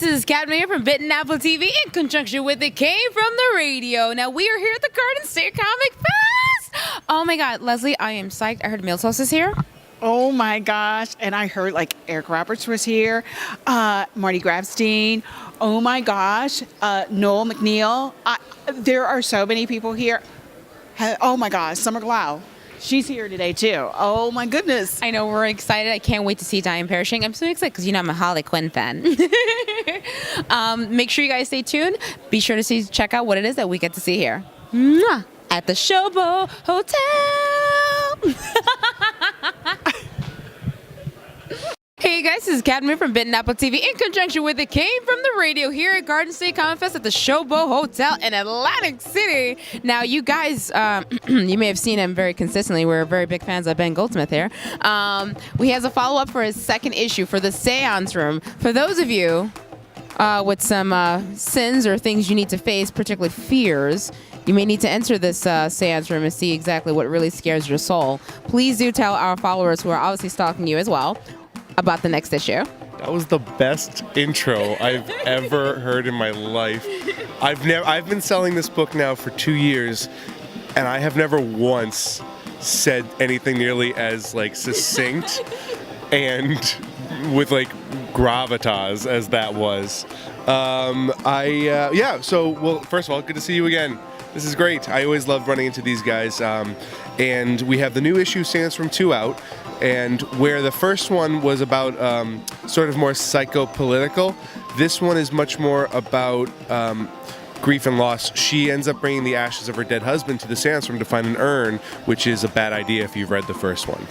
is Cadma here from Bitten Apple TV in conjunction with It Came From the Radio. Now, we are here at the Garden State Comic Fest. Oh my God, Leslie, I am psyched. I heard Milsos is here. Oh my gosh. And I heard like Eric Roberts was here, Marty Grabstein. Oh my gosh, Noel McNeil. There are so many people here. Oh my gosh, Summer Glau. She's here today too. Oh my goodness. I know, we're excited. I can't wait to see Diane Perishing. I'm so excited because I'm a Harley Quinn fan. Make sure you guys stay tuned. Be sure to check out what it is that we get to see here. Mwah! At the Showboat Hotel. Hey guys, this is Cadma from Bitten Apple TV in conjunction with It Came From the Radio here at Garden State Comic Fest at the Showboat Hotel in Atlantic City. Now, you guys, you may have seen him very consistently. We're very big fans of Ben Goldsmith here. He has a follow-up for his second issue for the Seance Room. For those of you with some sins or things you need to face, particularly fears, you may need to enter this seance room and see exactly what really scares your soul. Please do tell our followers who are obviously stalking you as well about the next issue. That was the best intro I've ever heard in my life. I've been selling this book now for 2 years, and I have never once said anything nearly as like succinct and with like gravitas as that was. So first of all, good to see you again. This is great. I always love running into these guys. And we have the new issue, Seance Room 2, out. And where the first one was about sort of more psychopolitical, this one is much more about grief and loss. She ends up bringing the ashes of her dead husband to the seance room to find an urn, which is a bad idea if you've read the first one.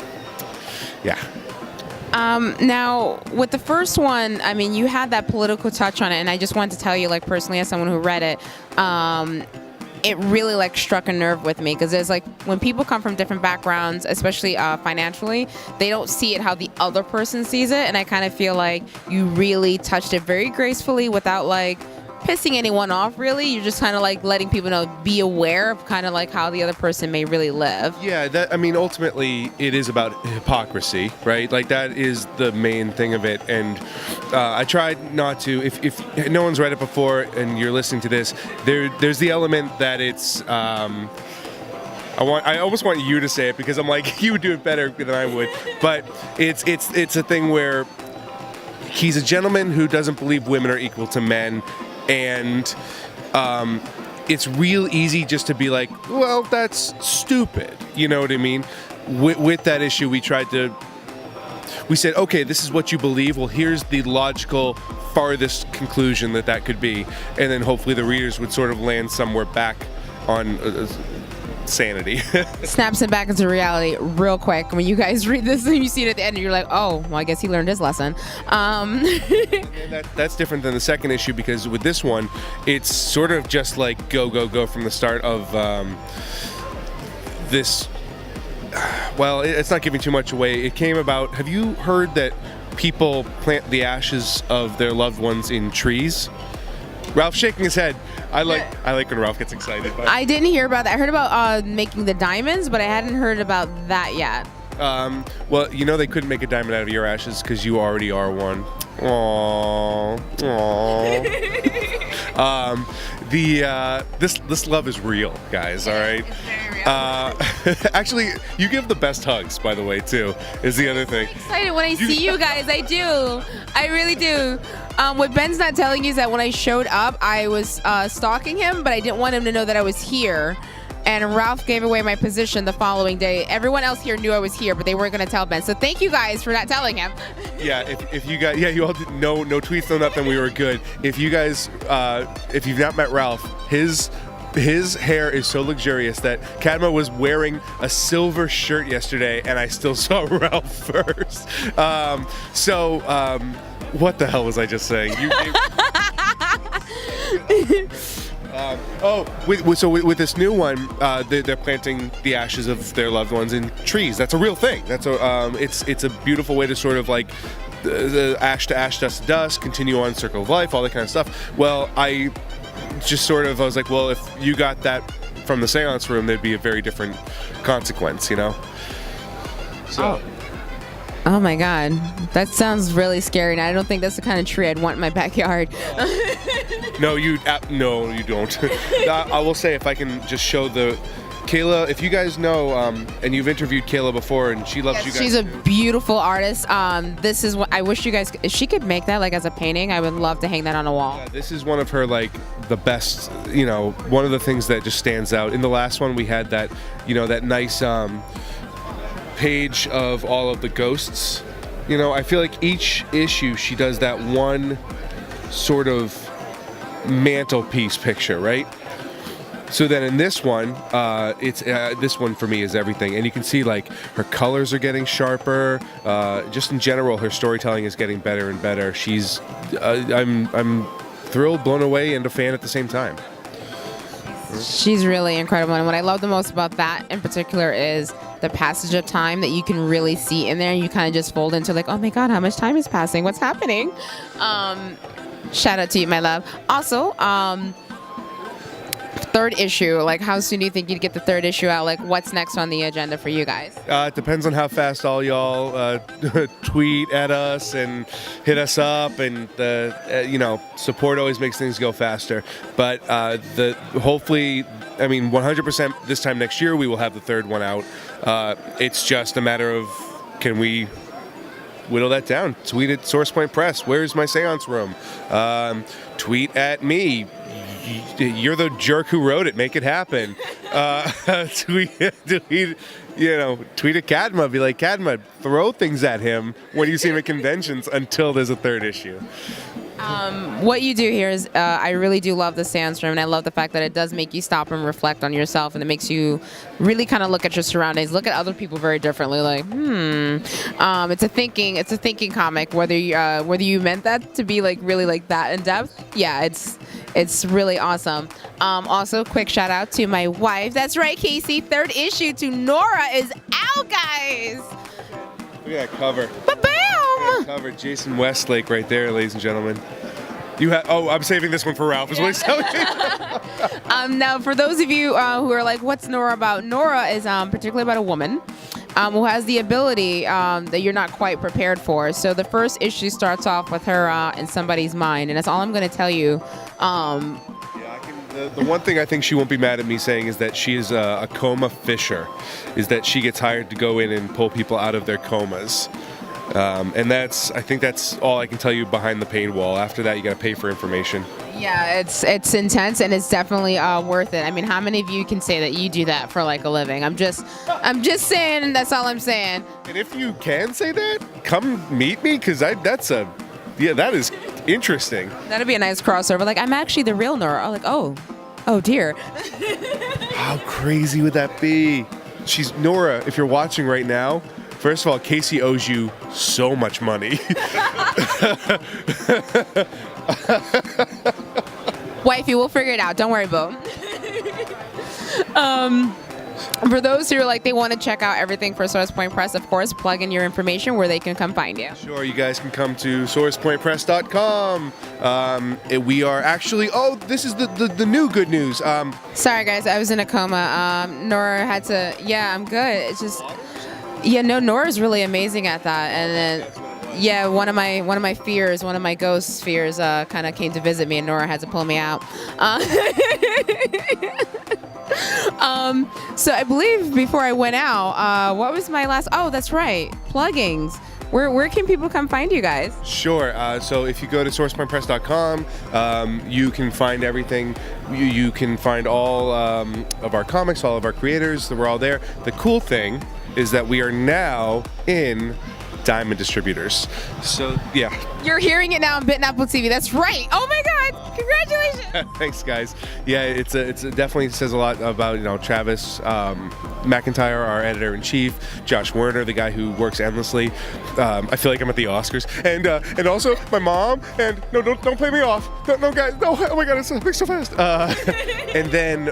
Yeah. Now, with the first one, I mean, you had that political touch on it, and I just wanted to tell you, like, personally, as someone who read it, it really like struck a nerve with me because there's like when people come from different backgrounds, especially financially, they don't see it how the other person sees it, and I kind of feel like you really touched it very gracefully without like pissing anyone off. Really, you're just kind of like letting people know, be aware of kind of like how the other person may really live. Yeah, I mean, ultimately, it is about hypocrisy, right? Like that is the main thing of it, and I tried not to. If no one's read it before and you're listening to this, there's the element that it's. I almost want you to say it because I'm like you would do it better than I would, but it's a thing where he's a gentleman who doesn't believe women are equal to men. And it's real easy just to be like, well, that's stupid. You know what I mean? With that issue, we said, okay, this is what you believe. Well, here's the logical farthest conclusion that could be. And then hopefully the readers would sort of land somewhere back on sanity. Snaps it back into reality real quick. When you guys read this and you see it at the end, you're like, oh, well, I guess he learned his lesson. That's different than the second issue because with this one, it's sort of just like go from the start of this. Well, it's not giving too much away. It came about. Have you heard that people plant the ashes of their loved ones in trees? Ralph's shaking his head. I like when Ralph gets excited. But. I didn't hear about that. I heard about making the diamonds, but I hadn't heard about that yet. Well, you know they couldn't make a diamond out of your ashes because you already are one. Aww. This love is real, guys. All right. It's very real. Actually, you give the best hugs, by the way, too. Is the other thing. I'm excited when I see you guys. I do. I really do. What Ben's not telling you is that when I showed up, I was stalking him, but I didn't want him to know that I was here. And Ralph gave away my position the following day. Everyone else here knew I was here, but they weren't going to tell Ben. So thank you guys for not telling him. Yeah, if you guys, you all did no tweets, no nothing. We were good. If you guys, if you've not met Ralph, his hair is so luxurious that Cadma was wearing a silver shirt yesterday, and I still saw Ralph first. What the hell was I just saying? With this new one, they're planting the ashes of their loved ones in trees. That's a real thing. It's a beautiful way to sort of like the ash to ash, dust to dust, continue on, circle of life, all that kind of stuff. Well, I was like, well, if you got that from the seance room, there'd be a very different consequence, you know? So. Oh my God, that sounds really scary. And I don't think that's the kind of tree I'd want in my backyard. No, you don't. I will say, if I can just show the Kayla, if you guys know, and you've interviewed Kayla before, and she loves you guys. She's a too. beautiful artist. This is what I wish you guys, if she could make that like as a painting, I would love to hang that on a wall. Yeah, this is one of her like the best. You know, one of the things that just stands out. In the last one, we had that, you know, that nice page of all of the ghosts. You know, I feel like each issue she does that one sort of mantelpiece picture, right? So then in this one, this one for me is everything, and you can see like her colors are getting sharper. Just in general, her storytelling is getting better and better. She's, I'm thrilled, blown away, and a fan at the same time. She's really incredible, and what I love the most about that in particular is the passage of time that you can really see in there, and you kind of just fold into like, oh my God, how much time is passing? What's happening? Shout out to you, my love. Also, third issue, like how soon do you think you'd get the third issue out? Like what's next on the agenda for you guys? It depends on how fast all y'all tweet at us and hit us up, and you know, support always makes things go faster. But hopefully, I mean, 100% this time next year we will have the third one out. It's just a matter of, can we whittle that down? Tweet at SourcePoint Press. Where's my seance room? Tweet at me. You're the jerk who wrote it. Make it happen. Tweet, you know, tweet at Cadma. Be like, Cadma, throw things at him when you see him at conventions until there's a third issue. What you do here is, I really do love the seance room, and I love the fact that it does make you stop and reflect on yourself, and it makes you really kind of look at your surroundings, look at other people very differently. Like, it's a thinking comic. Whether you meant that to be like really like that in depth, yeah, it's really awesome. Also, quick shout out to my wife. That's right, Casey. Third issue to Nora is out, guys. Look at that cover. Ba-bam! Cover Jason Westlake right there, ladies and gentlemen. You have. Oh, I'm saving this one for Ralph. Is what he's telling me. Now, for those of you who are like, "What's Nora about?" Nora is particularly about a woman who has the ability that you're not quite prepared for. So the first issue starts off with her in somebody's mind, and that's all I'm going to tell you. The one thing I think she won't be mad at me saying is that she is a coma fisher, is that she gets hired to go in and pull people out of their comas. And I think that's all I can tell you behind the paywall. After that, you got to pay for information. Yeah, it's intense, and it's definitely worth it. I mean, how many of you can say that you do that for like a living? I'm just saying, and that's all I'm saying. And if you can say that, come meet me, because that is interesting. That'd be a nice crossover. Like, I'm actually the real Nora. Like, oh dear. How crazy would that be? She's Nora. If you're watching right now, first of all, Casey owes you so much money. Wifey, we'll figure it out. Don't worry, Bo. For those who are like, they want to check out everything for SourcePoint Press, of course, plug in your information where they can come find you. Sure, you guys can come to sourcepointpress.com. We are actually, this is the new good news. Sorry, guys, I was in a coma. Nora had to, I'm good. It's just, Nora's really amazing at that. And then, one of my fears, one of my ghost fears kind of came to visit me, and Nora had to pull me out. So I believe before I went out, what was my last? Oh, that's right, pluggings. Where can people come find you guys? Sure. So if you go to sourcepointpress.com, you can find everything. You can find all of our comics, all of our creators. We're all there. The cool thing is that we are now in Diamond Distributors. So yeah. You're hearing it now on Bitten Apple TV. That's right. Oh my God! Congratulations. Thanks, guys. Yeah, it definitely says a lot about Travis McIntyre, our editor-in-chief, Josh Werner, the guy who works endlessly. I feel like I'm at the Oscars, and also my mom. And no, don't play me off. No, guys. No. Oh my God, it's so fast. And then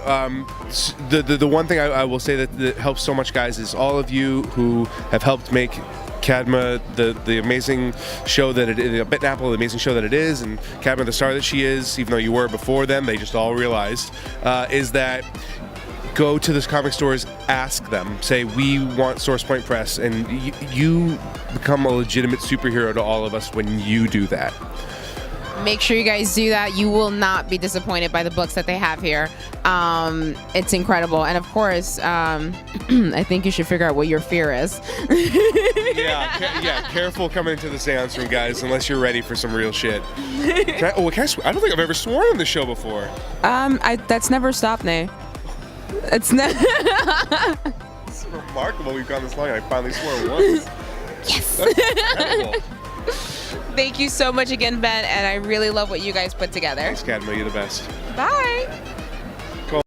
the one thing I will say that helps so much, guys, is all of you who have helped make Cadma, the amazing show that it is, Bitten Apple, the amazing show that it is, and Cadma, the star that she is, even though you were before them, they just all realized, is that go to those comic stores, ask them, say, we want Source Point Press, and you become a legitimate superhero to all of us when you do that. Make sure you guys do that. You will not be disappointed by the books that they have here. It's incredible. And of course, I think you should figure out what your fear is. Yeah, careful coming into the seance room, guys, unless you're ready for some real shit. Can I swear? I don't think I've ever sworn on the show before. That's never stopped, Nay. It's never. It's remarkable we've gone this long. I finally swore once. Yes. That's incredible. Thank you so much again, Ben, and I really love what you guys put together. Thanks, Cadma. You're the best. Bye.